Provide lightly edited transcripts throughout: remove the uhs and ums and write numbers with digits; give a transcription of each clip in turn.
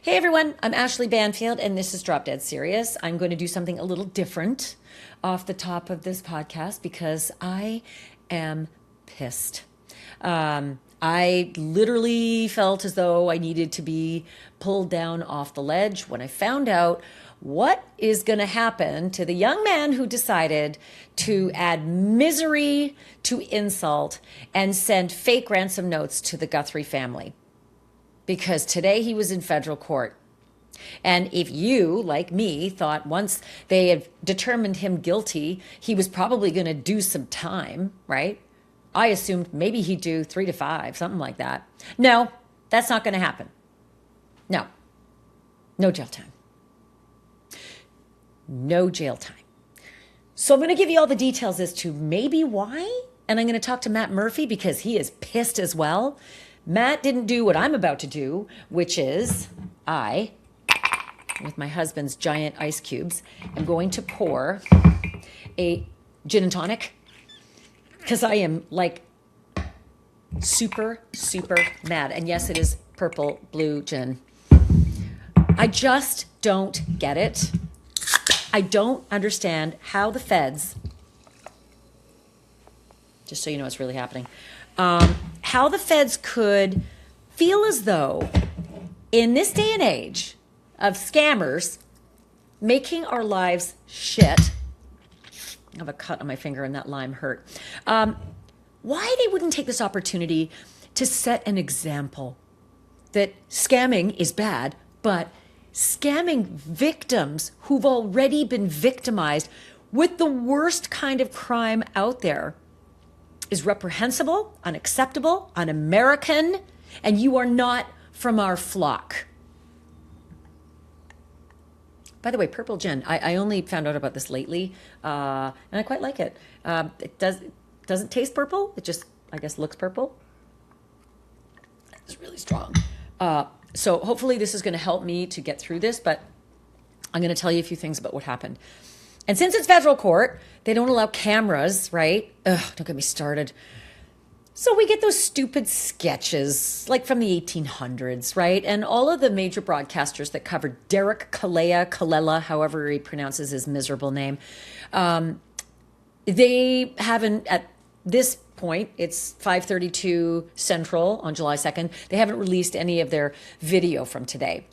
Hey everyone, I'm Ashleigh Banfield and this is Drop Dead Serious. I'm going to do something a little different off the top of this podcast because I am pissed. I literally felt as though I needed to be pulled down off the ledge when I found out what is going to happen to the young man who decided to add misery to insult and send fake ransom notes to the Guthrie family. Because today he was in federal court. And if you, like me, thought once they had determined him guilty, he was probably going to do some time, right? I assumed maybe he'd do 3 to 5, something like that. No, that's not going to happen. No jail time. No jail time. So I'm going to give you all the details as to maybe why. And I'm going to talk to Matt Murphy because he is pissed as well. Matt didn't do what I'm about to do, which is with my husband's giant ice cubes, am going to pour a gin and tonic because I am like super, super mad. And yes, it is purple blue gin. I just don't get it. I don't understand how the feds, just so you know what's really happening, how the feds could feel as though in this day and age of scammers making our lives shit. I have a cut on my finger and that lime hurt. Why they wouldn't take this opportunity to set an example that scamming is bad, but scamming victims who've already been victimized with the worst kind of crime out there is reprehensible, unacceptable, un-American, and you are not from our flock. By the way, purple gin, I only found out about this lately, and I quite like it. It doesn't taste purple. It just, I guess, looks purple. It's really strong. So hopefully this is going to help me to get through this, but I'm going to tell you a few things about what happened. And since it's federal court, they don't allow cameras, right? Ugh, don't get me started. So we get those stupid sketches, like from the 1800s, right? And all of the major broadcasters that covered Derrick Callella, however he pronounces his miserable name, they haven't, at this point, it's 5:32 Central on July 2nd, they haven't released any of their video from today,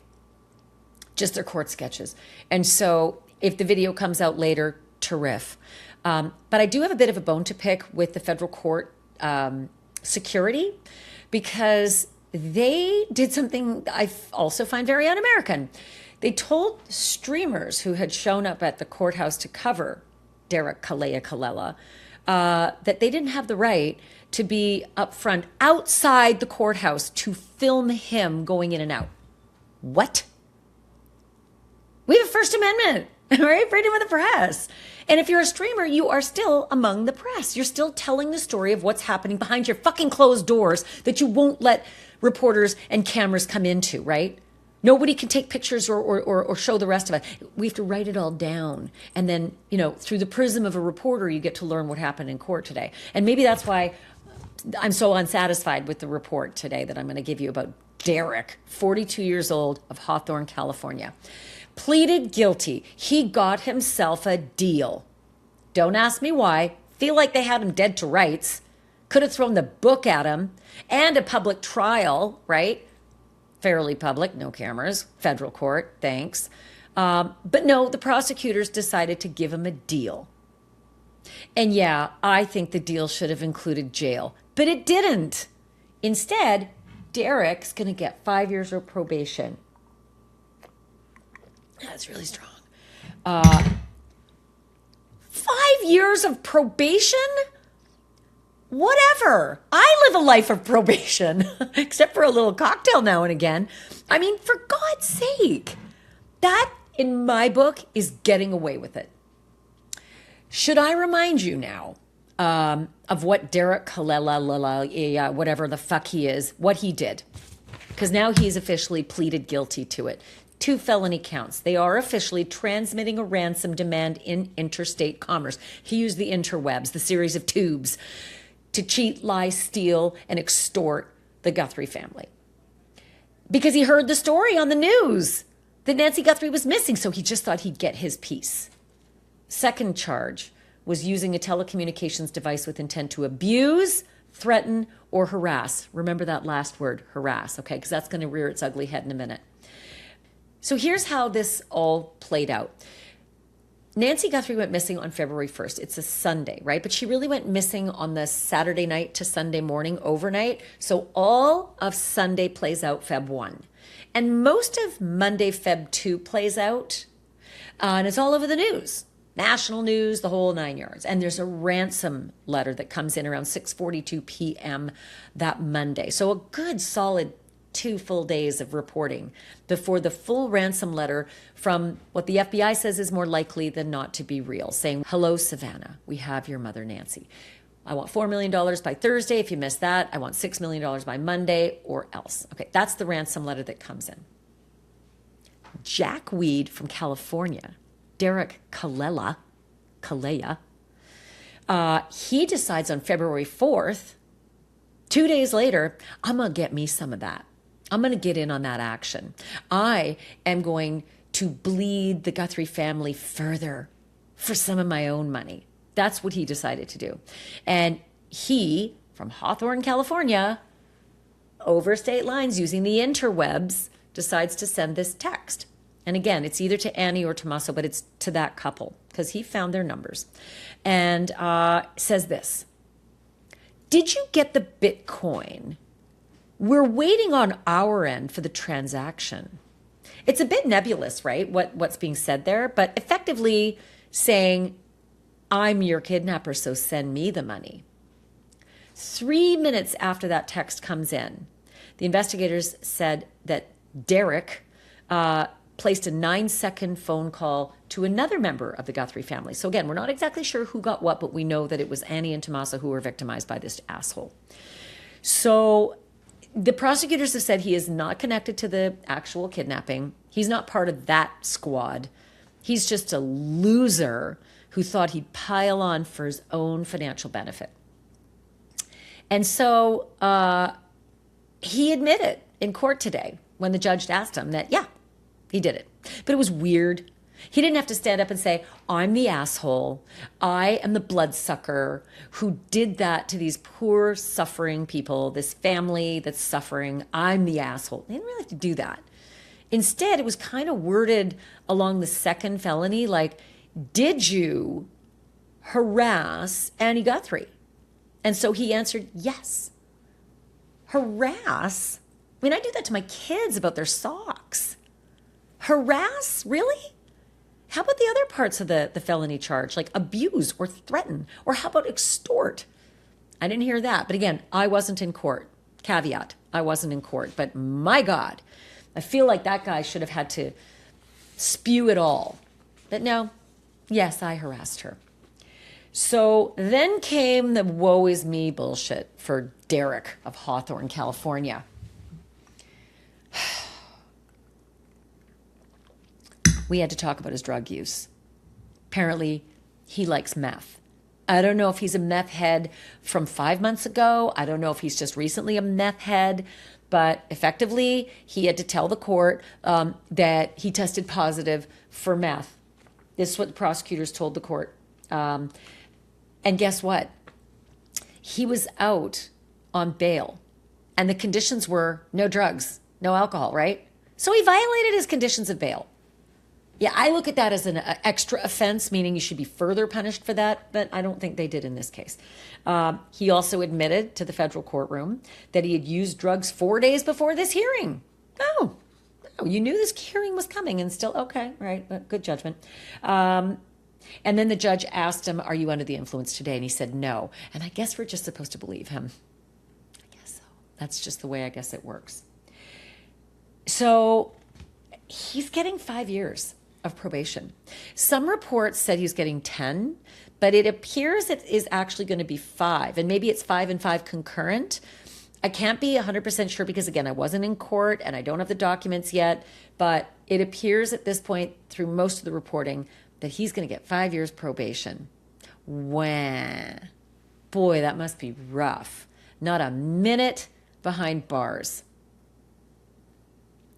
just their court sketches. And so if the video comes out later, terrific. But I do have a bit of a bone to pick with the federal court security because they did something I also find very un-American. They told streamers who had shown up at the courthouse to cover Derrick Callella that they didn't have the right to be up front outside the courthouse to film him going in and out. What? We have a First Amendment, right? Freedom of the press. And if you're a streamer, you are still among the press. You're still telling the story of what's happening behind your fucking closed doors that you won't let reporters and cameras come into, right? Nobody can take pictures or show the rest of it. We have to write it all down. And then, through the prism of a reporter, you get to learn what happened in court today. And maybe that's why I'm so unsatisfied with the report today that I'm going to give you about Derrick, 42 years old, of Hawthorne, California. Pleaded guilty. He got himself a deal. Don't ask me why. Feel like they had him dead to rights. Could have thrown the book at him and a public trial, right? Fairly public, no cameras, federal court, thanks. But no, the prosecutors decided to give him a deal. And yeah, I think the deal should have included jail, but it didn't. Instead, Derrick's going to get 5 years of probation. That's really strong. 5 years of probation? Whatever. I live a life of probation, except for a little cocktail now and again. I mean, for God's sake, that in my book is getting away with it. Should I remind you now of what Derrick Callella, whatever the fuck he is, what he did? Because now he's officially pleaded guilty to it. 2 felony counts. They are officially transmitting a ransom demand in interstate commerce. He used the interwebs, the series of tubes, to cheat, lie, steal, and extort the Guthrie family. because he heard the story on the news that Nancy Guthrie was missing. So he just thought he'd get his piece. Second charge was using a telecommunications device with intent to abuse, threaten, or harass. Remember that last word, harass, okay? Because that's going to rear its ugly head in a minute. So here's how this all played out. Nancy Guthrie went missing on February 1st. It's a Sunday, right? But she really went missing on the Saturday night to Sunday morning overnight. So all of Sunday plays out Feb 1. And most of Monday, Feb 2 plays out. And it's all over the news. National news, the whole 9 yards. And there's a ransom letter that comes in around 6:42 p.m. that Monday. So a good solid 2 full days of reporting before the full ransom letter from what the FBI says is more likely than not to be real, saying, "Hello, Savannah, we have your mother, Nancy. I want $4 million by Thursday. If you miss that, I want $6 million by Monday or else." Okay, that's the ransom letter that comes in. Jack Weed from California, Derrick Callella, he decides on February 4th, 2 days later, I'm going to get me some of that. I'm going to get in on that action. I am going to bleed the Guthrie family further for some of my own money. That's what he decided to do. And he, from Hawthorne, California, over state lines using the interwebs, decides to send this text. And again, it's either to Annie or Tommaso, but it's to that couple because he found their numbers. And says this: "Did you get the Bitcoin? We're waiting on our end for the transaction." It's a bit nebulous, right? What's being said there, but effectively saying, "I'm your kidnapper, so send me the money." 3 minutes after that text comes in, the investigators said that Derrick placed a 9-second phone call to another member of the Guthrie family. So again, we're not exactly sure who got what, but we know that it was Annie and Tommaso who were victimized by this asshole. So the prosecutors have said he is not connected to the actual kidnapping. He's not part of that squad. He's just a loser who thought he'd pile on for his own financial benefit. And so he admitted in court today when the judge asked him that, yeah, he did it. But it was weird. He didn't have to stand up and say, "I'm the asshole. I am the bloodsucker who did that to these poor, suffering people, this family that's suffering. I'm the asshole." He didn't really have to do that. Instead, it was kind of worded along the second felony, like, "Did you harass Annie Guthrie?" And so he answered, yes. Harass? I mean, I do that to my kids about their socks. Harass? Really? How about the other parts of the felony charge, like abuse or threaten? Or how about extort? I didn't hear that. But again, I wasn't in court. Caveat, I wasn't in court. But my God, I feel like that guy should have had to spew it all. But no, yes, I harassed her. So then came the woe is me bullshit for Derrick of Hawthorne, California. We had to talk about his drug use. Apparently, he likes meth. I don't know if he's a meth head from 5 months ago. I don't know if he's just recently a meth head. But effectively, he had to tell the court that he tested positive for meth. This is what the prosecutors told the court. And guess what? He was out on bail. And the conditions were no drugs, no alcohol, right? So he violated his conditions of bail. Yeah, I look at that as an extra offense, meaning you should be further punished for that, but I don't think they did in this case. He also admitted to the federal courtroom that he had used drugs 4 days before this hearing. Oh, you knew this hearing was coming and still, okay, right, good judgment. And then the judge asked him, "Are you under the influence today?" And he said no. And I guess we're just supposed to believe him. I guess so. That's just the way I guess it works. So he's getting 5 years of probation. Some reports said he was getting 10, but it appears it is actually going to be 5. And maybe it's 5 and 5 concurrent. I can't be 100% sure because, again, I wasn't in court and I don't have the documents yet. But it appears at this point, through most of the reporting, that he's going to get 5 years probation. Wah. Boy, that must be rough. Not a minute behind bars.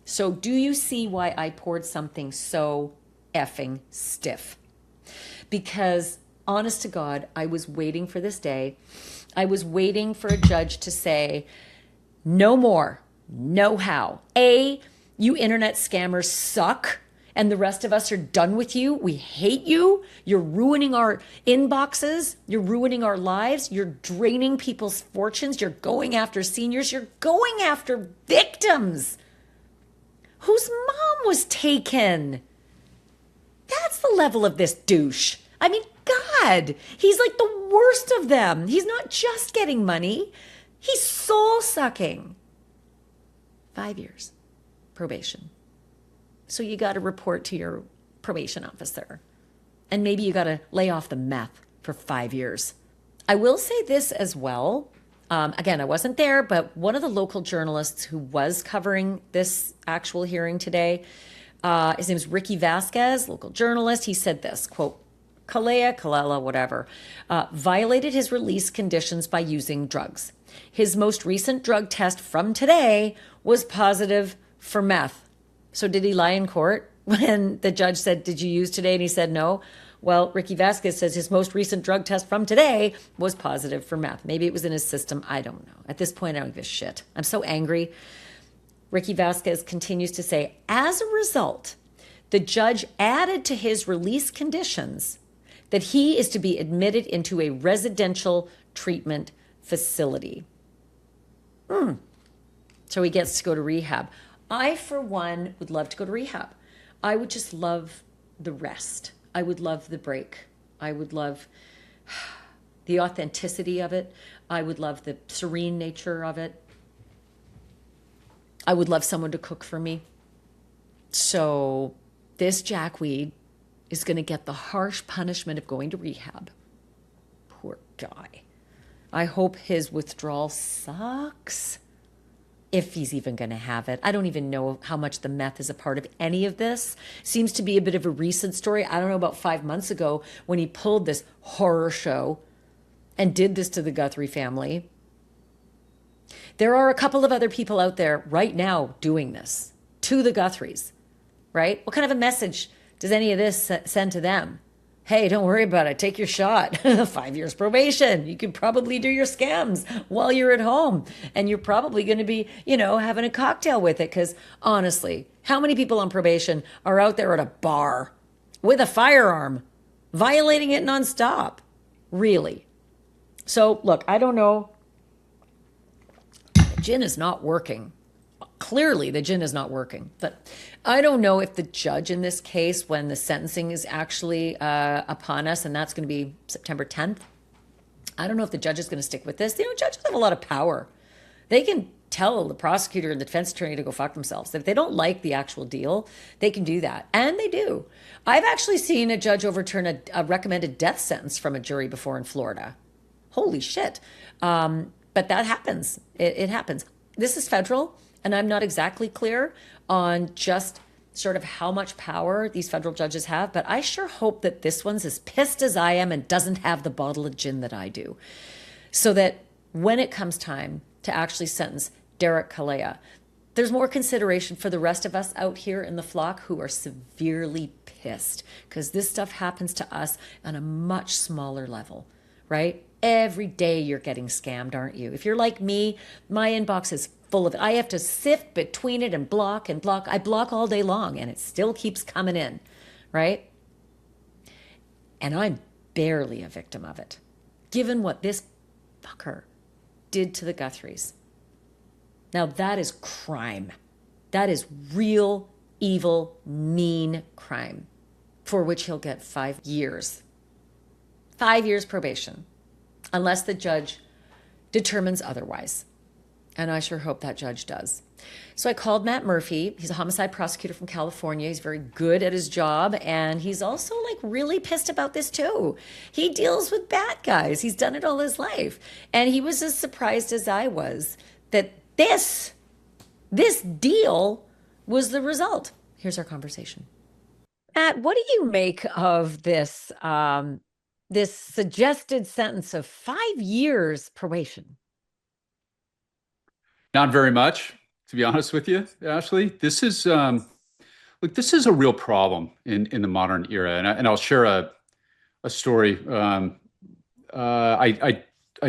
So do you see why I poured something so effing stiff? Because honest to God, I was waiting for this day. I was waiting for a judge to say, no more, no how. A, you internet scammers suck, and the rest of us are done with you. We hate you. You're ruining our inboxes. You're ruining our lives. You're draining people's fortunes. You're going after seniors. You're going after victims whose mom was taken. That's the level of this douche. I mean, God, he's like the worst of them. He's not just getting money, he's soul sucking. 5 years probation. So you got to report to your probation officer. And maybe you got to lay off the meth for 5 years. I will say this as well. Again, I wasn't there, but one of the local journalists who was covering this actual hearing today, his name is Ricky Vasquez, local journalist. He said this, quote, Callella, whatever, violated his release conditions by using drugs. His most recent drug test from today was positive for meth. So did he lie in court when the judge said, did you use today? And he said no. Well, Ricky Vasquez says his most recent drug test from today was positive for meth. Maybe it was in his system. I don't know. At this point, I don't give a shit. I'm so angry. Ricky Vasquez continues to say, as a result, the judge added to his release conditions that he is to be admitted into a residential treatment facility. So he gets to go to rehab. I, for one, would love to go to rehab. I would just love the rest. I would love the break. I would love the authenticity of it. I would love the serene nature of it. I would love someone to cook for me. So this jackweed is going to get the harsh punishment of going to rehab. Poor guy. I hope his withdrawal sucks, if he's even going to have it. I don't even know how much the meth is a part of any of this. Seems to be a bit of a recent story. I don't know, about 5 months ago when he pulled this horror show and did this to the Guthrie family. There are a couple of other people out there right now doing this to the Guthries, right? What kind of a message does any of this send to them? Hey, don't worry about it. Take your shot. 5 years probation. You could probably do your scams while you're at home. And you're probably going to be, having a cocktail with it. Because honestly, how many people on probation are out there at a bar with a firearm, violating it nonstop? Really? So look, I don't know. The gin is not working. Clearly, the gin is not working. But I don't know if the judge in this case, when the sentencing is actually upon us, and that's going to be September 10th, I don't know if the judge is going to stick with this. Judges have a lot of power. They can tell the prosecutor and the defense attorney to go fuck themselves. If they don't like the actual deal, they can do that. And they do. I've actually seen a judge overturn a recommended death sentence from a jury before in Florida. Holy shit. But that happens. It happens. This is federal. And I'm not exactly clear on just sort of how much power these federal judges have, but I sure hope that this one's as pissed as I am and doesn't have the bottle of gin that I do. So that when it comes time to actually sentence Derrick Callella, there's more consideration for the rest of us out here in the flock who are severely pissed, because this stuff happens to us on a much smaller level, right? Every day you're getting scammed, aren't you? If you're like me, my inbox is full of it. I have to sift between it and block and block. I block all day long and it still keeps coming in, right? And I'm barely a victim of it, given what this fucker did to the Guthries. Now that is crime. That is real, evil, mean crime, for which he'll get 5 years. 5 years probation, unless the judge determines otherwise. And I sure hope that judge does. So I called Matt Murphy. He's a homicide prosecutor from California. He's very good at his job. And he's also really pissed about this too. He deals with bad guys. He's done it all his life. And he was as surprised as I was that this deal was the result. Here's our conversation. Matt, what do you make of this, this suggested sentence of 5 years probation? Not very much. to be honest with you, Ashley. This is look, this is a real problem in the modern era, and I'll share a story. I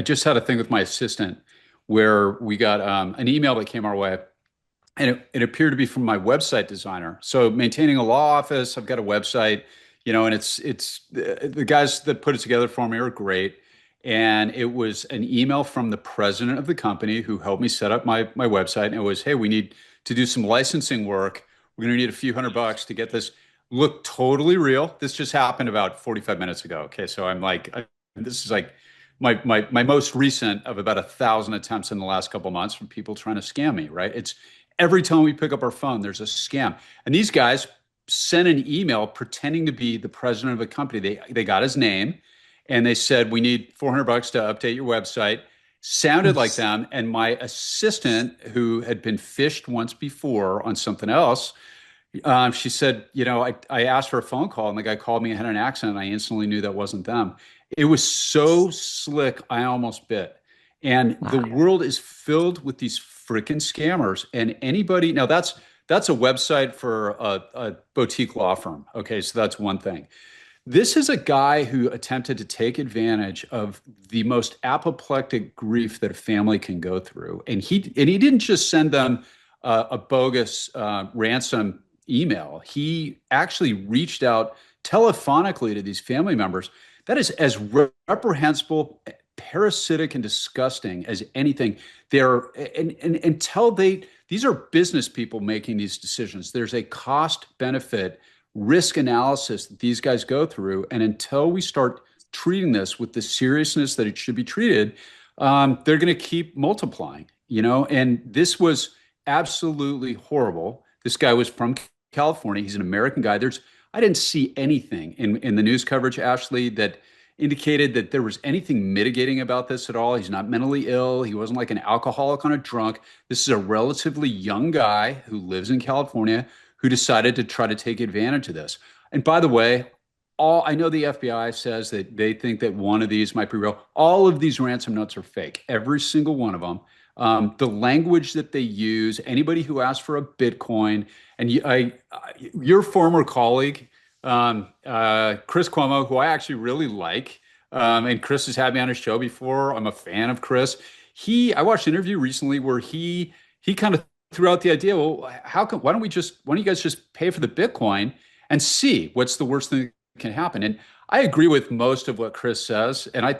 just had a thing with my assistant where we got an email that came our way, and it appeared to be from my website designer. So maintaining a law office, I've got a website, and it's the guys that put it together for me are great. And it was an email from the president of the company who helped me set up my website. And it was, hey, we need to do some licensing work. We're going to need a few $100 to get this look totally real. This just happened about 45 minutes ago. Okay, so I'm like, this is like my most recent of about 1,000 attempts in the last couple of months from people trying to scam me. Right? It's every time we pick up our phone, there's a scam, and these guys sent an email pretending to be the president of a company. They got his name, and they said we need $400 to update your website. Sounded like them, and my assistant, who had been phished once before on something else, she said, I asked for a phone call, and the guy called me and had an accent, and I instantly knew that wasn't them. It was so slick, I almost bit. And the Wow. world is filled with these freaking scammers. And anybody, now that's a website for a boutique law firm. Okay, so that's one thing. This is a guy who attempted to take advantage of the most apoplectic grief that a family can go through, and he didn't just send them a bogus ransom email. He actually reached out telephonically to these family members. That is as reprehensible, parasitic, and disgusting as anything. They're and until these are business people making these decisions. There's a cost benefit risk analysis that these guys go through. And until we start treating this with the seriousness that it should be treated, they're going to keep multiplying, and this was absolutely horrible. This guy was from California. He's an American guy. I didn't see anything in the news coverage, Ashley, that indicated that there was anything mitigating about this at all. He's not mentally ill. He wasn't like an alcoholic on a drunk. This is a relatively young guy who lives in California who decided to try to take advantage of this. And by the way, I know the FBI says that they think that one of these might be real. All of these ransom notes are fake, every single one of them. The language that they use, anybody who asks for a Bitcoin, and your former colleague, Chris Cuomo, who I actually really like, and Chris has had me on his show before. I'm a fan of Chris. I watched an interview recently where he kind of threw out the idea, well, why don't you guys just pay for the Bitcoin and see what's the worst thing that can happen? And I agree with most of what Chris says. And I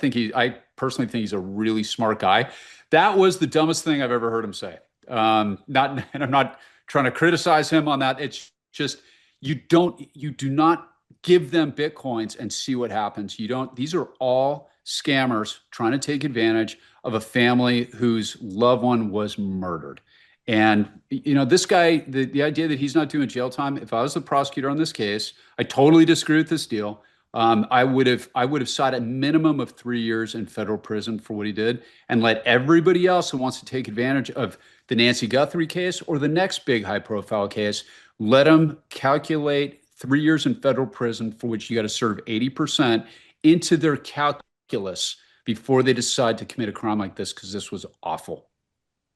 personally think he's a really smart guy. That was the dumbest thing I've ever heard him say. And I'm not trying to criticize him on that. It's just, you do not give them Bitcoins and see what happens. These are all scammers trying to take advantage of a family whose loved one was murdered. And this guy, the idea that he's not doing jail time. If I was the prosecutor on this case, I totally disagree with this deal. I would have sought a minimum of 3 years in federal prison for what he did, and let everybody else who wants to take advantage of the Nancy Guthrie case or the next big high-profile case, let them calculate 3 years in federal prison, for which you got to serve 80% into their calculus before they decide to commit a crime like this, because this was awful.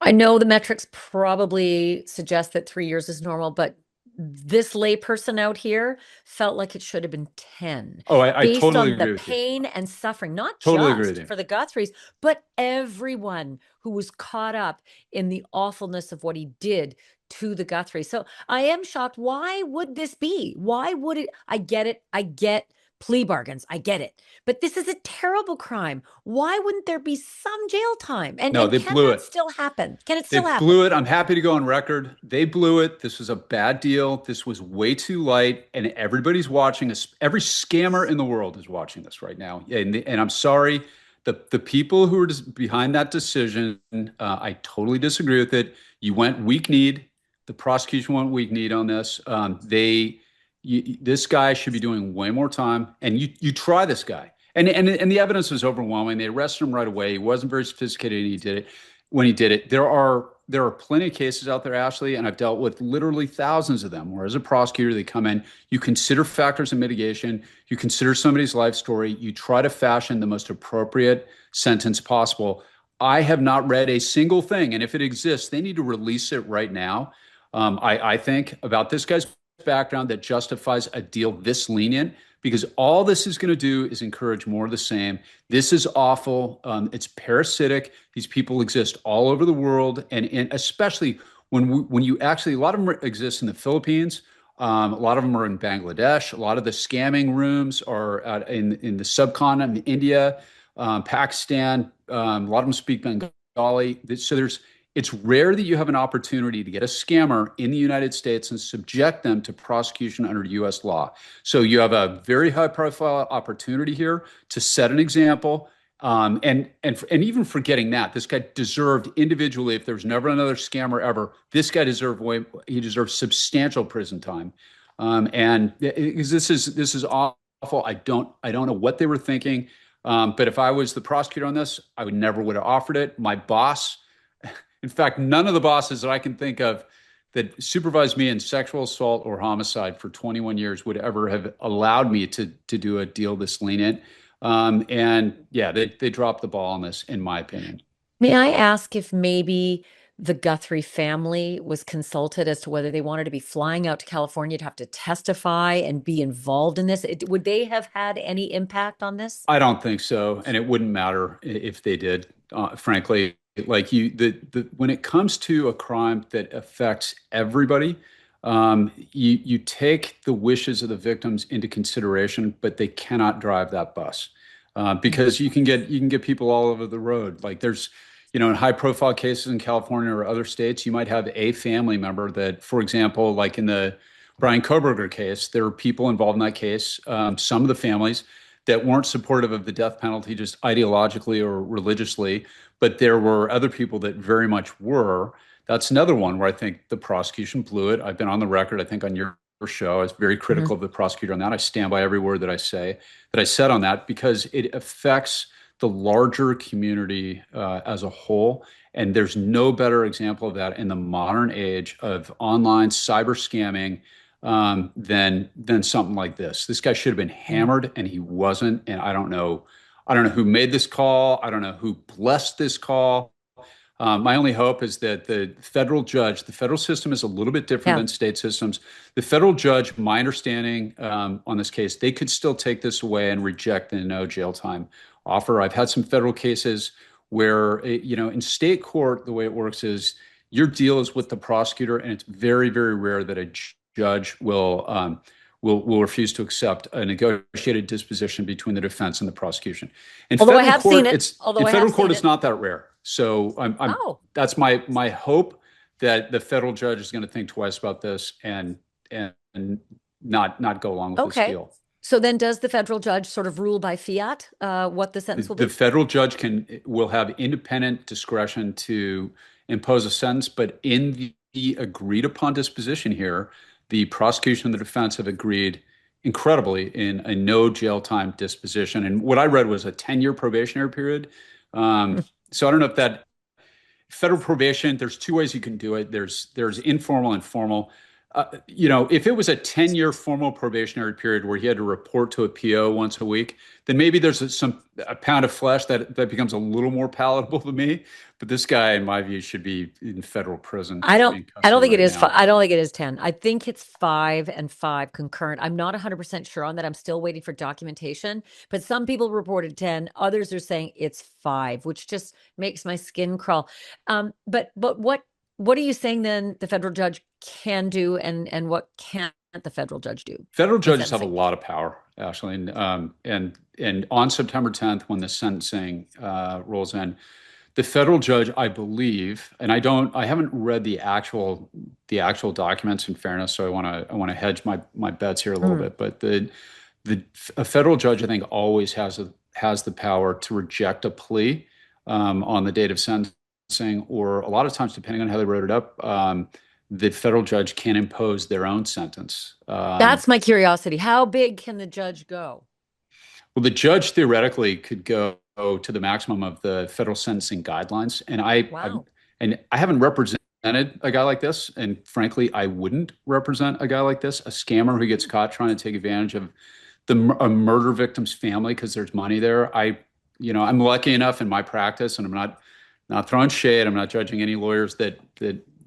I know the metrics probably suggest that 3 years is normal, but this layperson out here felt like it should have been 10 Oh, I based totally on the agree with you. pain and suffering, not Totally agree with just you. for the Guthries, but everyone who was caught up in the awfulness of what he did to the Guthries. So I am shocked. Why would this be? Why would it? I get it. I get plea bargains. I get it. But this is a terrible crime. Why wouldn't there be some jail time? And No, and they can blew that it. still happen? Can it They still happen? blew it. I'm happy to go on record. They blew it. This was a bad deal. This was way too light, and everybody's watching us. Every scammer in the world is watching this right now. And I'm sorry, the people who are behind that decision, I totally disagree with it. You went weak kneed. The prosecution went weak kneed on this. This guy should be doing way more time. And you try this guy. And the evidence was overwhelming. They arrested him right away. He wasn't very sophisticated, and he did it when he did it. There are plenty of cases out there, Ashley, and I've dealt with literally thousands of them, where as a prosecutor, they come in, you consider factors of mitigation, you consider somebody's life story, you try to fashion the most appropriate sentence possible. I have not read a single thing, and if it exists, they need to release it right now. I think about this guy's background that justifies a deal this lenient because all this is going to do is encourage more of the same. This is awful. It's parasitic. These people exist all over the world, and especially when you actually, a lot of them exist in the Philippines. A lot of them are in Bangladesh. A lot of the scamming rooms are in the subcontinent, in India, Pakistan. A lot of them speak Bengali. So it's rare that you have an opportunity to get a scammer in the United States and subject them to prosecution under U.S. law. So you have a very high profile opportunity here to set an example. And even forgetting that, this guy deserved individually, if there was never another scammer ever, this guy he deserved substantial prison time. And because this is awful. I don't know what they were thinking. But if I was the prosecutor on this, I would have offered it. My boss, in fact, none of the bosses that I can think of that supervised me in sexual assault or homicide for 21 years would ever have allowed me to do a deal this lenient. And yeah, they dropped the ball on this, in my opinion. May I ask if maybe the Guthrie family was consulted as to whether they wanted to be flying out to California to have to testify and be involved in this? Would they have had any impact on this? I don't think so, and it wouldn't matter if they did. Frankly, like when it comes to a crime that affects everybody, you take the wishes of the victims into consideration, but they cannot drive that bus because you can get people all over the road. Like there's, in high profile cases in California or other states, you might have a family member that, for example, like in the Brian Koberger case, there were people involved in that case. Some of the families that weren't supportive of the death penalty just ideologically or religiously, but there were other people that very much were. That's another one where I think the prosecution blew it. I've been on the record, I think, on your show. I was very critical of the prosecutor on that. I stand by every word that I said on that because it affects the larger community as a whole. And there's no better example of that in the modern age of online cyber scamming than something like this. This guy should have been hammered, and he wasn't. And I don't know who made this call. I don't know who blessed this call. My only hope is that the federal system is a little bit different than state systems. The federal judge, my understanding on this case, they could still take this away and reject the no jail time offer. I've had some federal cases where, in state court, the way it works is your deal is with the prosecutor, and it's very, very rare that a judge will refuse to accept a negotiated disposition between the defense and the prosecution. In Although federal I have court, seen it. In federal court, it's not that rare. So that's my hope that the federal judge is going to think twice about this and not go along with this deal. So then does the federal judge sort of rule by fiat what the sentence will be? The federal judge will have independent discretion to impose a sentence, but in the agreed upon disposition here, the prosecution and the defense have agreed incredibly in a no jail time disposition. And what I read was a 10-year probationary period. So I don't know if that federal probation, there's two ways you can do it. There's informal and formal. If it was a 10-year formal probationary period where he had to report to a PO once a week, then maybe there's a pound of flesh that becomes a little more palatable to me. But this guy, in my view, should be in federal prison. I don't think it is. I don't think it is 10. I think it's 5 and 5 concurrent. I'm not 100% sure on that. I'm still waiting for documentation, but some people reported 10. Others are saying it's 5, which just makes my skin crawl. But what are you saying then the federal judge can do and what can't the federal judge do? Federal judges have a lot of power, Ashleigh. And on September 10th, when the sentencing rolls in, the federal judge, I believe, and I haven't read the actual documents in fairness, so I want to hedge my bets here a little bit. But a federal judge, I think, always has the power to reject a plea on the date of sentencing, or a lot of times, depending on how they wrote it up, the federal judge can impose their own sentence. That's my curiosity. How big can the judge go? Well, the judge theoretically could go to the maximum of the federal sentencing guidelines. And I haven't represented a guy like this. And frankly, I wouldn't represent a guy like this, a scammer who gets caught trying to take advantage of a murder victim's family because there's money there. I'm lucky enough in my practice, and I'm Not throwing shade. I'm not judging any lawyers that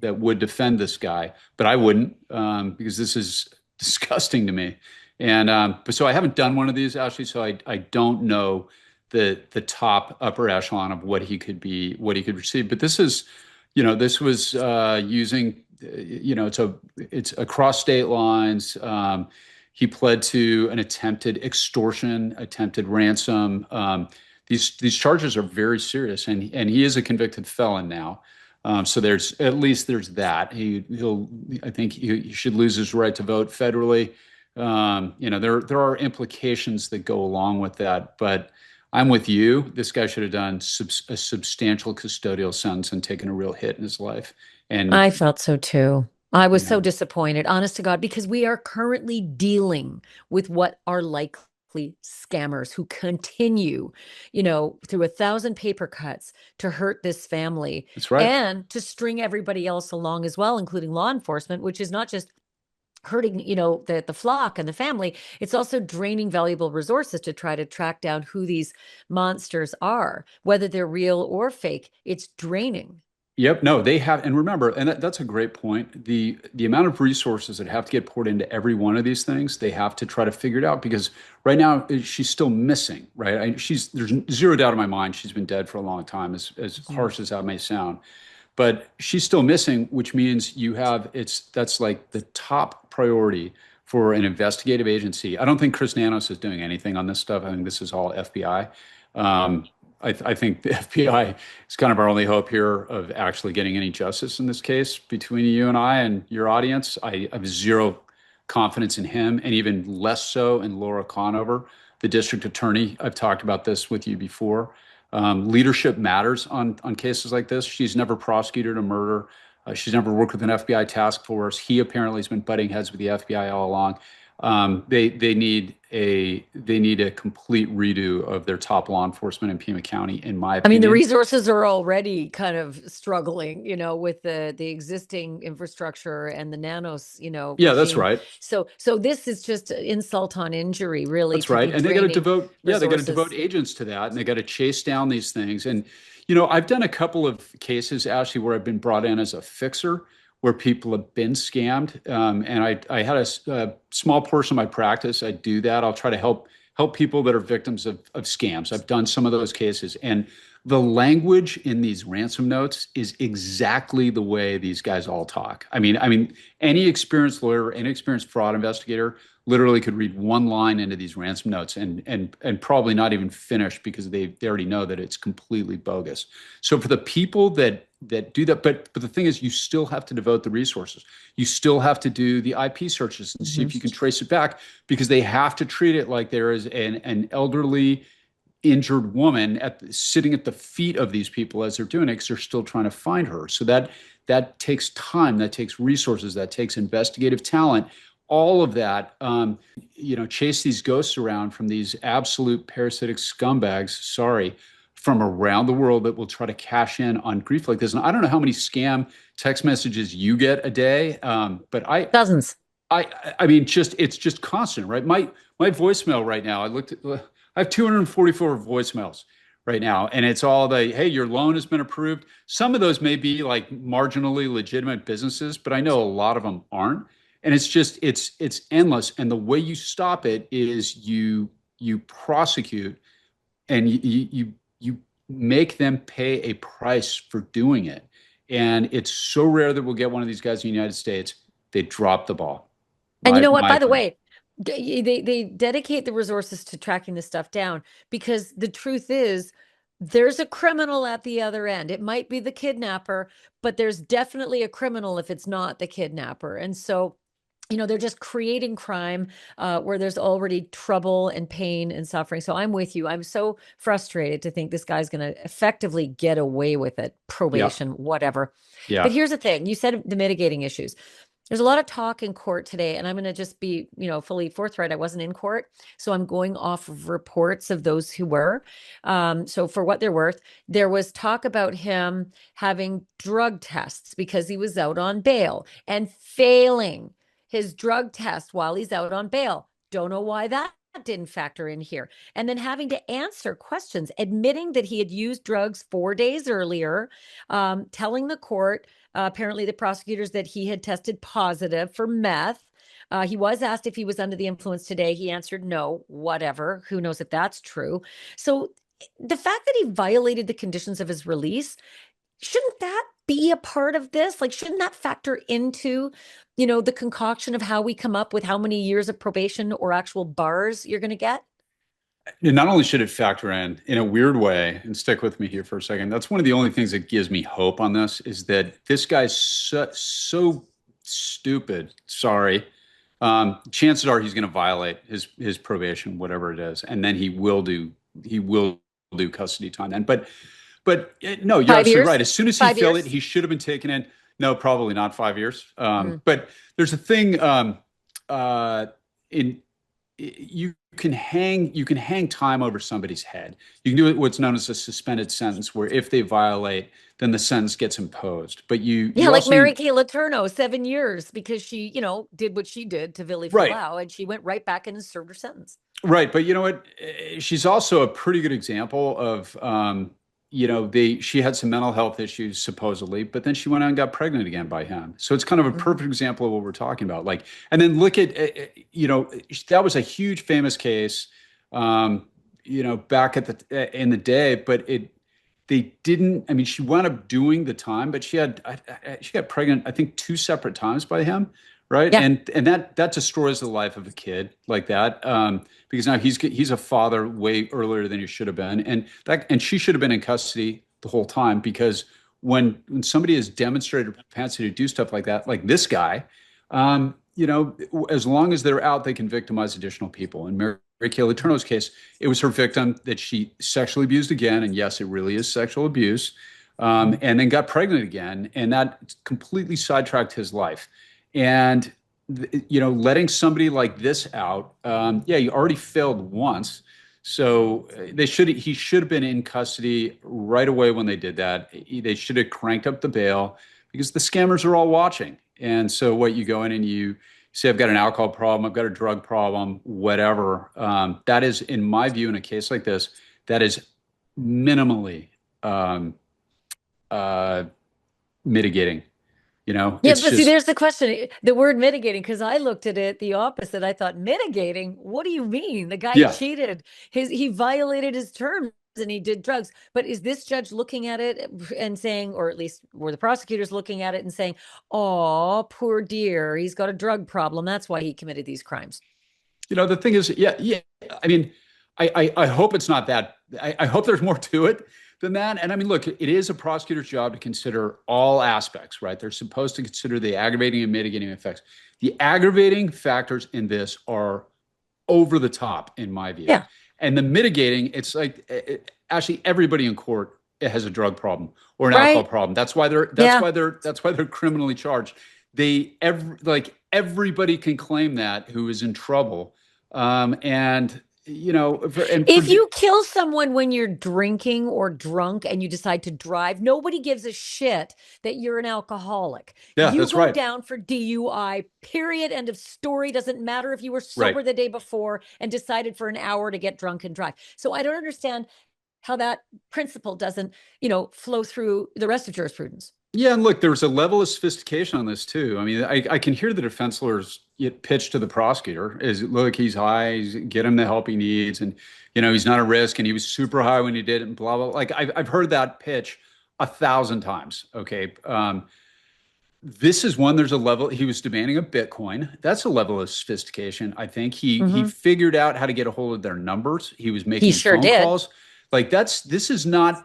would defend this guy, but I wouldn't, because this is disgusting to me. And but so I haven't done one of these, Ashley, so I don't know the top upper echelon of what he could be, what he could receive. But this is, this was using, it's across state lines. He pled to an attempted extortion, attempted ransom. These charges are very serious, and he is a convicted felon now. So there's at least there's that. I think he should lose his right to vote federally. There are implications that go along with that, but I'm with you. This guy should have done a substantial custodial sentence and taken a real hit in his life. And I felt so too. I was yeah, so disappointed, honest to God, because we are currently dealing with what are likely scammers who continue, through 1,000 paper cuts to hurt this family that's right. and to string everybody else along as well, including law enforcement, which is not just hurting, the flock and the family. It's also draining valuable resources to try to track down who these monsters are, whether they're real or fake. It's draining. Yep. No, they have, and remember, and that's a great point. The amount of resources that have to get poured into every one of these things, they have to try to figure it out because right now she's still missing, right? There's zero doubt in my mind she's been dead for a long time, as Mhm. harsh as that may sound. But she's still missing, which means that's like the top priority for an investigative agency. I don't think Chris Nanos is doing anything on this stuff. I think this is all FBI. I think the FBI is kind of our only hope here of actually getting any justice in this case between you and I and your audience. I have zero confidence in him, and even less so in Laura Conover, the district attorney. I've talked about this with you before. Leadership matters on cases like this. She's never prosecuted a murder. She's never worked with an FBI task force. He apparently has been butting heads with the FBI all along. They need a complete redo of their top law enforcement in Pima County, in my I mean, the opinion. resources are already kind of struggling, with the existing infrastructure and the nanos, Yeah, that's regime. right. So this is just insult on injury, really, That's to right. be And they got to draining devote, yeah, they got to devote resources. agents to that, and they got to chase down these things. And I've done a couple of cases, Ashley, where I've been brought in as a fixer, where people have been scammed. And I had a small portion of my practice. I do that. I'll try to help people that are victims of scams. I've done some of those cases, and the language in these ransom notes is exactly the way these guys all talk. I mean, any experienced lawyer, any experienced fraud investigator literally could read one line into these ransom notes and probably not even finish because they already know that it's completely bogus. So for the people that do that, but the thing is, you still have to devote the resources. You still have to do the IP searches and see Mhm. if you can trace it back, because they have to treat it like there is an elderly injured woman sitting at the feet of these people as they're doing it, because they're still trying to find her. So that takes time, that takes resources, that takes investigative talent. All of that, chase these ghosts around from these absolute parasitic scumbags. Sorry, from around the world that will try to cash in on grief like this. And I don't know how many scam text messages you get a day, but Dozens. I mean, it's just constant, right? My voicemail right now, I have 244 voicemails right now, and it's all hey, your loan has been approved. Some of those may be like marginally legitimate businesses, but I know a lot of them aren't. And it's endless. And the way you stop it is you prosecute, and you make them pay a price for doing it. And it's so rare that we'll get one of these guys in the United States. They drop the ball. And you know what? My By the opinion. way, they dedicate the resources to tracking this stuff down because the truth is there's a criminal at the other end. It might be the kidnapper, but there's definitely a criminal if it's not the kidnapper. And so, they're just creating crime where there's already trouble and pain and suffering. So I'm with you. I'm so frustrated to think this guy's going to effectively get away with it, Yeah, probation, whatever. But yeah. here's the thing. You said the mitigating issues. There's a lot of talk in court today, and I'm going to just be, fully forthright. I wasn't in court, so I'm going off of reports of those who were. So for what they're worth, there was talk about him having drug tests because he was out on bail and failing his drug test while he's out on bail. Don't know why that didn't factor in here. And then having to answer questions, admitting that he had used drugs 4 days earlier, telling the court, apparently the prosecutors, that he had tested positive for meth. He was asked if he was under the influence today. He answered no, whatever. Who knows if that's true? So the fact that he violated the conditions of his release, shouldn't that be a part of this? Like, shouldn't that factor into, the concoction of how we come up with how many years of probation or actual bars you're going to get? Not only should it factor in a weird way, and stick with me here for a second. That's one of the only things that gives me hope on this is that this guy's so stupid. Sorry. Chances are he's going to violate his probation, whatever it is, and then he will do custody time then. But no, you're 5 absolutely years? right. As soon as he Five failed it, years? he should have been taken in. No, probably not 5 years. Mm. But there's a thing in you can hang time over somebody's head. You can do what's known as a suspended sentence, where if they violate, then the sentence gets imposed. But Yeah, you like also Mary Kay Letourneau, 7 years because she, did what she did to Vili right. Falau, and she went right back in and served her sentence. Right, but you know what? She's also a pretty good example of, she had some mental health issues supposedly, but then she went out and got pregnant again by him. So it's kind of a Mhm. perfect example of what we're talking about. Like, and then look at, that was a huge famous case, back in the day, but they didn't. I mean, she wound up doing the time, but she got pregnant, I think, two separate times by him, right? Yeah. And that destroys the life of a kid like that, because now he's a father way earlier than he should have been, and she should have been in custody the whole time, because when somebody has demonstrated a propensity to do stuff like that, like this guy, as long as they're out, they can victimize additional people. And Mary Kay Letourneau's case, it was her victim that she sexually abused again, and yes, it really is sexual abuse, and then got pregnant again, and that completely sidetracked his life. And letting somebody like this out, yeah, you already failed once, so he should have been in custody right away when they did that. They should have cranked up the bail, because the scammers are all watching. And so what you go in and you say, I've got an alcohol problem, I've got a drug problem, whatever. That is, in my view, in a case like this, that is minimally um, uh, mitigating. Yeah, It's but see, just, there's the question, the word mitigating, because I looked at it the opposite. I thought, mitigating? What do you mean? The guy yeah. cheated. He violated his terms and he did drugs. But is this judge looking at it and saying, or at least were the prosecutors looking at it and saying, oh, poor dear, he's got a drug problem. That's why he committed these crimes. The thing is, yeah, yeah. I mean, I hope it's not that. I hope there's more to it than that. And I mean, look, it is a prosecutor's job to consider all aspects, right? They're supposed to consider the aggravating and mitigating effects. The aggravating factors in this are over the top, in my view. Yeah. And the mitigating, it's like, actually everybody in court has a drug problem or an alcohol Right. problem. That's why they're Yeah. criminally charged. Everybody can claim that who is in trouble. And for If you kill someone when you're drinking or drunk and you decide to drive, nobody gives a shit that you're an alcoholic. yeah, You that's go right. down for DUI, period. End of story. Doesn't matter if you were Right. sober the day before and decided for an hour to get drunk and drive. So I don't understand how that principle doesn't, flow through the rest of jurisprudence. Yeah, and look, there's a level of sophistication on this too. I mean, I can hear the defense lawyers pitch to the prosecutor is, look, he's high, get him the help he needs, and he's not a risk, and he was super high when he did it, and blah blah. Like I've heard that pitch 1,000 times. Okay, this is one. There's a level. He was demanding a Bitcoin. That's a level of sophistication. I think he Hmm. figured out how to get a hold of their numbers. He was He making sure phone did. calls. Like this is not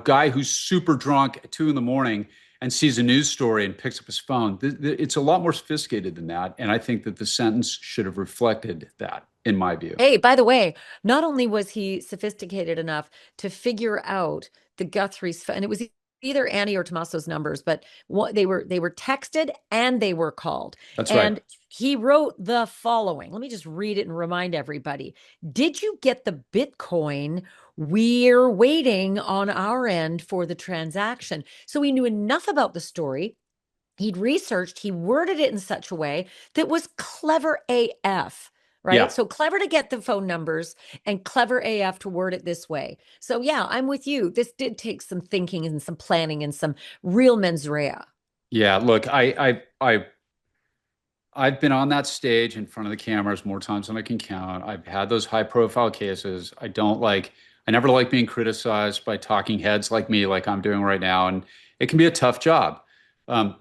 guy who's super drunk at 2 in the morning and sees a news story and picks up his phone. It's a lot more sophisticated than that, and I think that the sentence should have reflected that, in my view. Hey, by the way, not only was he sophisticated enough to figure out the Guthrie's, and it was either Annie or Tommaso's numbers, but what they were texted and they were called. That's right. And he wrote the following. Let me just read it and remind everybody. Did you get the Bitcoin? We're waiting on our end for the transaction. So he knew enough about the story. He'd researched, he worded it in such a way that was clever AF. right? Yeah. So clever to get the phone numbers and clever AF to word it this way. So yeah, I'm with you. This did take some thinking and some planning and some real mens rea. Yeah. Look, I've been on that stage in front of the cameras more times than I can count. I've had those high profile cases. I never like being criticized by talking heads like me, like I'm doing right now. And it can be a tough job. Um,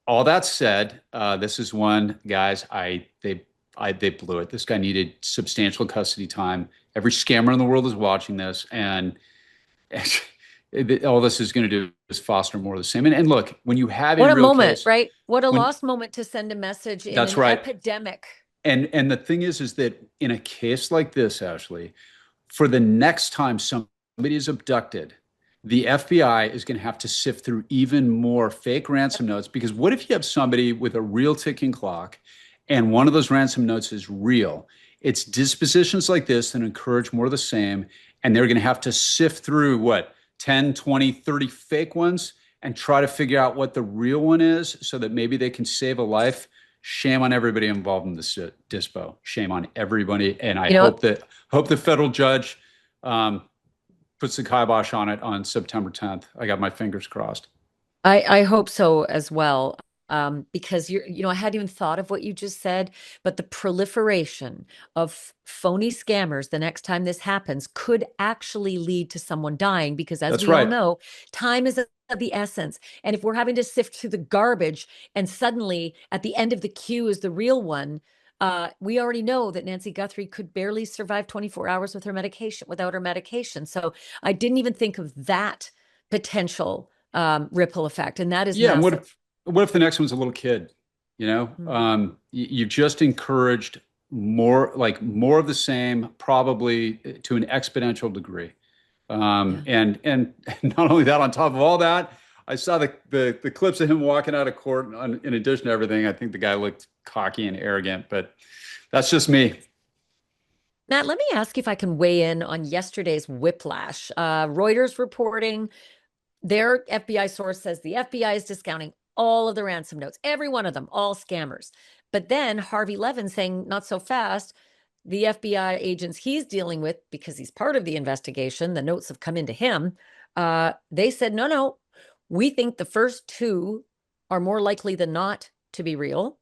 all that said, this is one, guys, they blew it. This guy needed substantial custody time. Every scammer in the world is watching this. And all this is going to do is foster more of the same. And look, when you have a What a real moment, case, right? What a when lost moment to send a message in that's an right. epidemic. And the thing is that in a case like this, Ashleigh, for the next time somebody is abducted, the FBI is going to have to sift through even more fake ransom notes. Because what if you have somebody with a real ticking clock and one of those ransom notes is real? It's dispositions like this that encourage more of the same. And they're going to have to sift through what, 10, 20, 30 fake ones and try to figure out what the real one is so that maybe they can save a life. Shame on everybody involved in this dispo. Shame on everybody. And I You know, hope the federal judge um, puts the kibosh on it on September 10th. I got my fingers crossed. I hope so as well. Because I hadn't even thought of what you just said, but the proliferation of phony scammers the next time this happens could actually lead to someone dying because, as That's we all right. know, time is of the essence. And if we're having to sift through the garbage and suddenly at the end of the queue is the real one, we already know that Nancy Guthrie could barely survive 24 hours with her medication without her medication. So I didn't even think of that potential ripple effect, and that is Yeah. And massive. what if the next one's a little kid? Mhm. You've just encouraged more of the same, probably to an exponential degree. Yeah. And not only that, on top of all that, I saw the clips of him walking out of court. In addition to everything, I think the guy looked cocky and arrogant, but that's just me. Matt, let me ask you if I can weigh in on yesterday's whiplash. Reuters reporting their FBI source says the FBI is discounting all of the ransom notes, every one of them, all scammers. But then Harvey Levin saying, not so fast. The FBI agents he's dealing with, because he's part of the investigation, the notes have come into him. They said, no, no, we think the first two are more likely than not to be real,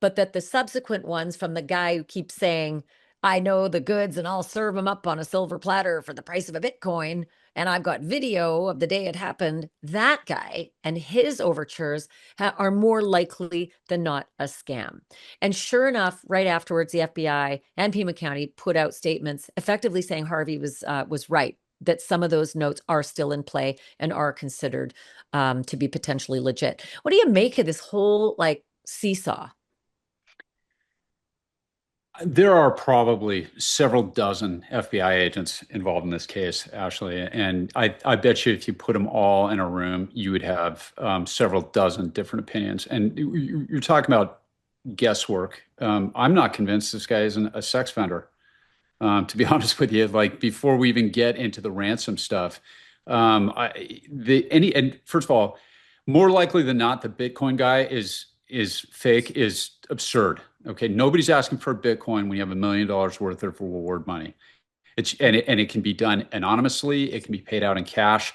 but that the subsequent ones from the guy who keeps saying, I know the goods and I'll serve them up on a silver platter for the price of a Bitcoin, and I've got video of the day it happened, that guy and his overtures are more likely than not a scam. And sure enough, right afterwards, the FBI and Pima County put out statements effectively saying Harvey was right, that some of those notes are still in play and are considered to be potentially legit. What do you make of this whole like seesaw? There are probably several dozen FBI agents involved in this case, Ashley, and I bet you if you put them all in a room, you would have several dozen different opinions. And you're talking about guesswork. I'm not convinced this guy isn't a sex offender. To be honest with you, like before we even get into the ransom stuff, and first of all, more likely than not, the Bitcoin guy is fake is absurd. Okay, nobody's asking for a Bitcoin when you have $1 million worth of reward money. And it can be done anonymously. It can be paid out in cash.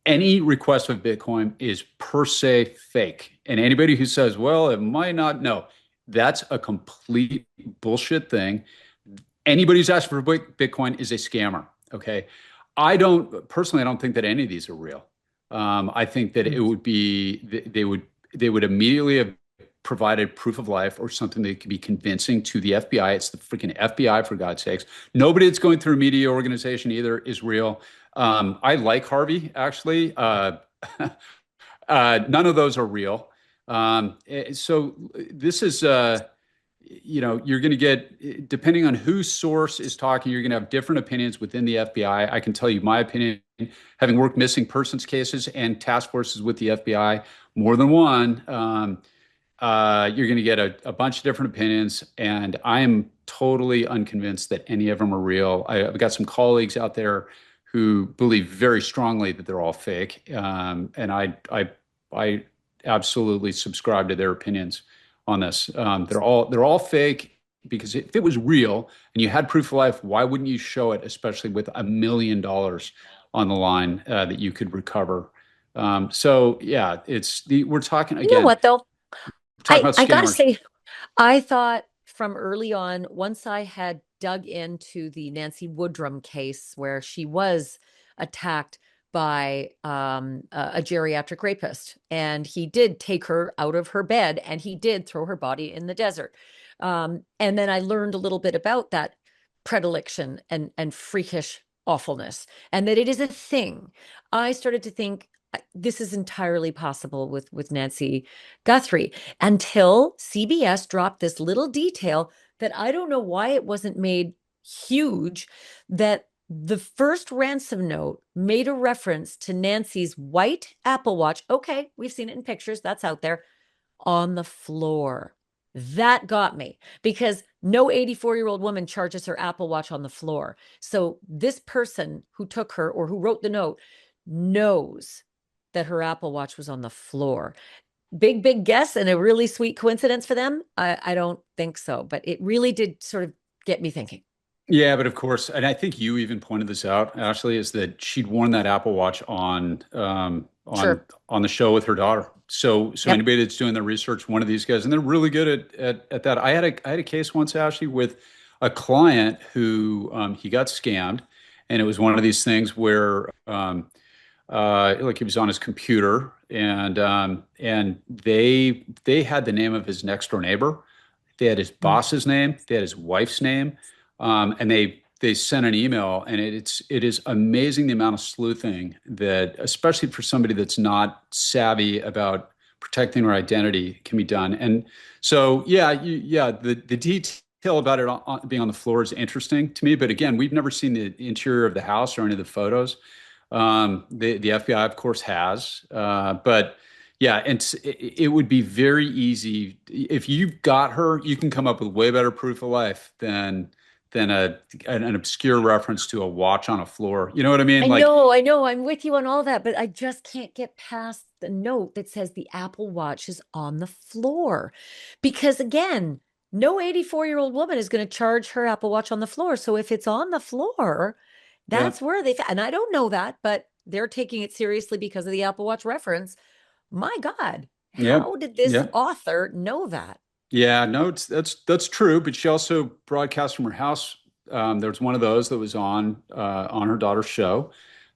Any request of Bitcoin is per se fake. And anybody who says, well, it might not, no, that's a complete bullshit thing. Anybody who's asking for Bitcoin is a scammer. Okay. I don't think that any of these are real. I think that it Mm. would be, they would immediately have provided proof of life or something that could be convincing to the FBI. It's the freaking FBI, for God's sakes. Nobody that's going through a media organization either is real. I like Harvey, actually. None of those are real. So this is, you're going to get, depending on whose source is talking, you're going to have different opinions within the FBI. I can tell you my opinion, having worked missing persons cases and task forces with the FBI, more than one. You're going to get a bunch of different opinions, and I am totally unconvinced that any of them are real. I've got some colleagues out there who believe very strongly that they're all fake, and I absolutely subscribe to their opinions on this. They're all fake. because if it was real and you had proof of life, why wouldn't you show it, especially with $1 million on the line that you could recover? So yeah, we're talking You know again, what though? talking about I gotta scammers. say, I thought from early on, once I had dug into the Nancy Woodrum case where she was attacked by a geriatric rapist, and he did take her out of her bed and he did throw her body in the desert. And then I learned a little bit about that predilection and freakish awfulness, and that it is a thing. I started to think this is entirely possible with Nancy Guthrie until CBS dropped this little detail that I don't know why it wasn't made huge, that the first ransom note made a reference to Nancy's white Apple Watch. Okay, we've seen it in pictures, that's out there, on the floor. That got me because no 84-year-old woman charges her Apple Watch on the floor. So this person who took her or who wrote the note knows that her Apple Watch was on the floor. Big guess and a really sweet coincidence for them? I don't think so, but it really did sort of get me thinking. Yeah, but of course, and I think you even pointed this out, Ashley, is that she'd worn that Apple Watch Sure. on the show with her daughter. So Yep. anybody that's doing the research, one of these guys, and they're really good at that. I had a case once, Ashley, with a client who he got scammed, and it was one of these things where like he was on his computer, and they had the name of his next door neighbor. They had his Mm. boss's name. They had his wife's name, and they sent an email. And it is amazing the amount of sleuthing that, especially for somebody that's not savvy about protecting their identity, can be done. And so, yeah, the detail about it being on the floor is interesting to me. But again, we've never seen the interior of the house or any of the photos. The FBI, of course, has, but yeah, and it would be very easy if you've got her. You can come up with way better proof of life than an obscure reference to a watch on a floor. You know what I mean? Like, I know, I'm with you on all that, but I just can't get past the note that says the Apple Watch is on the floor. Because again, no 84-year-old woman is going to charge her Apple Watch on the floor. So if it's on the floor, yeah, that's where and I don't know that, but they're taking it seriously because of the Apple Watch reference. My God, yeah, how did this yeah. author know that? Yeah, no, that's true. But she also broadcast from her house. There was one of those that was on her daughter's show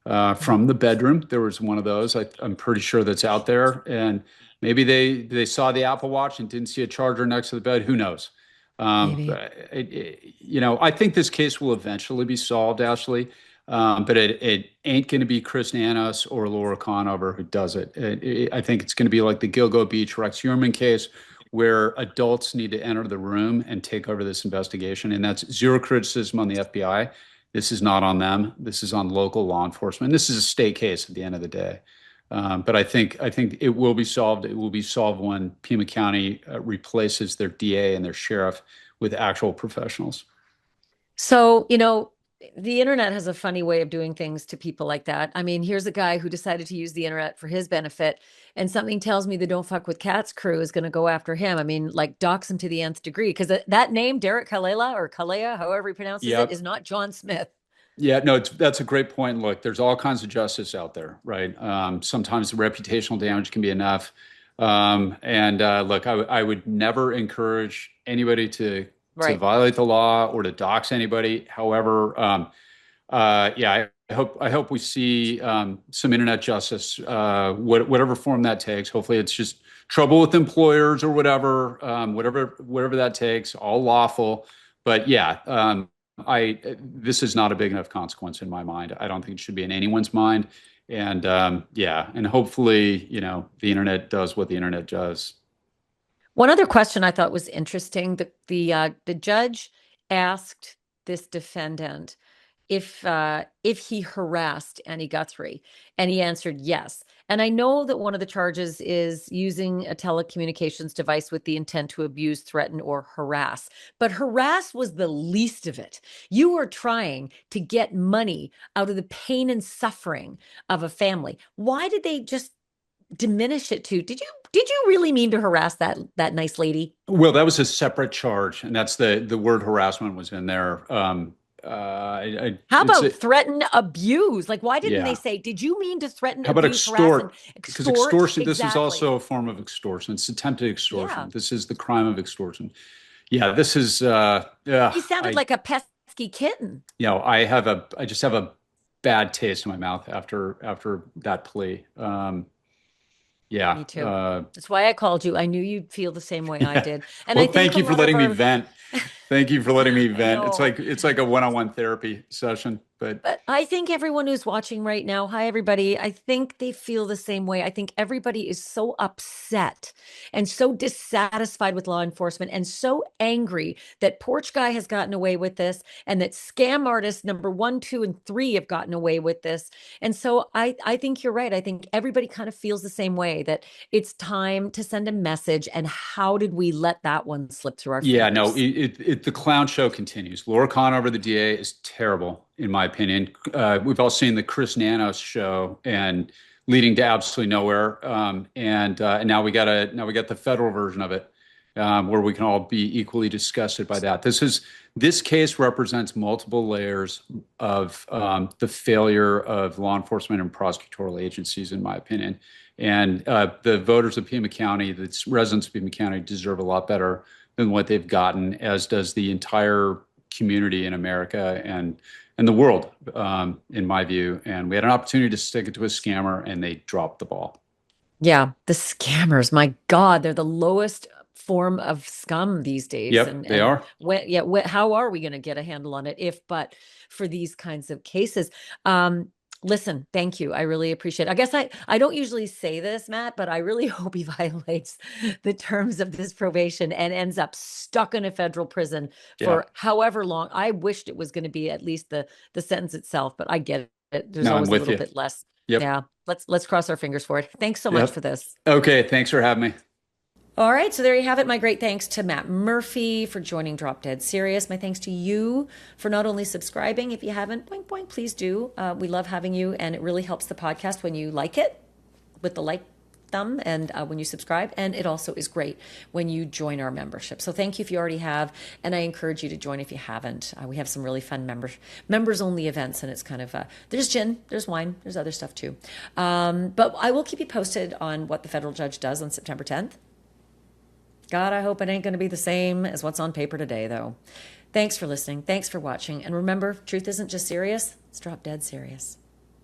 from the bedroom. There was one of those. I'm pretty sure that's out there. And maybe they saw the Apple Watch and didn't see a charger next to the bed. Who knows? Maybe. But I think this case will eventually be solved, Ashley. But it ain't going to be Chris Nanos or Laura Conover who does it. I think it's going to be like the Gilgo Beach Rex Heuermann case, where adults need to enter the room and take over this investigation. And that's zero criticism on the FBI. This is not on them. This is on local law enforcement. This is a state case at the end of the day. But I think it will be solved. It will be solved when Pima County replaces their DA and their sheriff with actual professionals. So, the internet has a funny way of doing things to people like that. I mean, here's a guy who decided to use the internet for his benefit, and something tells me the Don't Fuck with Cats crew is going to go after him. I mean, like dox him to the nth degree because that name, Derrick Callella or Callea, however he pronounces it, Yep. is not John Smith. Yeah, no, that's a great point. Look, there's all kinds of justice out there, right? Sometimes the reputational damage can be enough. And look, I would never encourage anybody to Right. violate the law or to dox anybody. However, yeah, I hope we see some internet justice, whatever form that takes. Hopefully, it's just trouble with employers or whatever that takes, all lawful. But yeah, I this is not a big enough consequence in my mind. I don't think it should be in anyone's mind. And yeah, and hopefully, the internet does what the internet does. One other question I thought was interesting. The judge asked this defendant if he harassed Annie Guthrie, and he answered yes. And I know that one of the charges is using a telecommunications device with the intent to abuse, threaten, or harass. But harass was the least of it. You were trying to get money out of the pain and suffering of a family. Why did they just diminish it to, did you really mean to harass that nice lady? Well, that was a separate charge, and that's the word harassment was in there. How It's about threaten, abuse? Like, why didn't they yeah. say, did you mean to threaten, How about abuse, harass, and extort? Because extort? extortion, this is Exactly. also a form of extortion. It's attempted extortion. Yeah. This is the crime of extortion. Yeah, this is yeah, He sounded like a pesky kitten. I just have a bad taste in my mouth after that plea. Yeah. Me too. That's why I called you. I knew you'd feel the same way I Yeah. did. And I Well, think thank a you for lot of letting me our, vent. Thank you for letting me I vent. know. It's like a one-on-one therapy session, but But I think everyone who's watching right now, hi everybody, I think they feel the same way. I think everybody is so upset and so dissatisfied with law enforcement and so angry that Porch Guy has gotten away with this and that scam artists number 1, 2, and 3 have gotten away with this. And so I think you're right. I think everybody kind of feels the same way, that it's time to send a message. And how did we let that one slip through our yeah, no, fingers? the clown show continues. Laura Conover, the DA, is terrible, in my opinion. We've all seen the Chris Nanos show and leading to absolutely nowhere. And now we got the federal version of it, where we can all be equally disgusted by that. This case represents multiple layers of the failure of law enforcement and prosecutorial agencies, in my opinion. And the voters of Pima County, the residents of Pima County, deserve a lot better than what they've gotten, as does the entire community in America and the world, in my view. And we had an opportunity to stick it to a scammer, and they dropped the ball. Yeah, the scammers, my God, they're the lowest form of scum these days. Yep, they And are. how are we going to get a handle on it if but for these kinds of cases? Um, Listen, thank you. I really appreciate it. I guess I don't usually say this, Matt, but I really hope he violates the terms of this probation and ends up stuck in a federal prison Yeah. for however long. I wished it was going to be at least the sentence itself, but I get it. There's No, I'm always a with little you. bit less. Yep. Yeah, let's cross our fingers for it. Thanks so much for Yep. this. Okay. Thanks for having me. All right, so there you have it. My great thanks to Matt Murphy for joining Drop Dead Serious. My thanks to you for not only subscribing. If you haven't, boing boing, please do. We love having you, and it really helps the podcast when you like it with the like thumb and when you subscribe. And it also is great when you join our membership. So thank you if you already have, and I encourage you to join if you haven't. We have some really fun members only events, and it's kind of there's gin, there's wine, there's other stuff too. But I will keep you posted on what the federal judge does on September 10th. God, I hope it ain't going to be the same as what's on paper today, though. Thanks for listening. Thanks for watching. And remember, truth isn't just serious, it's drop dead serious.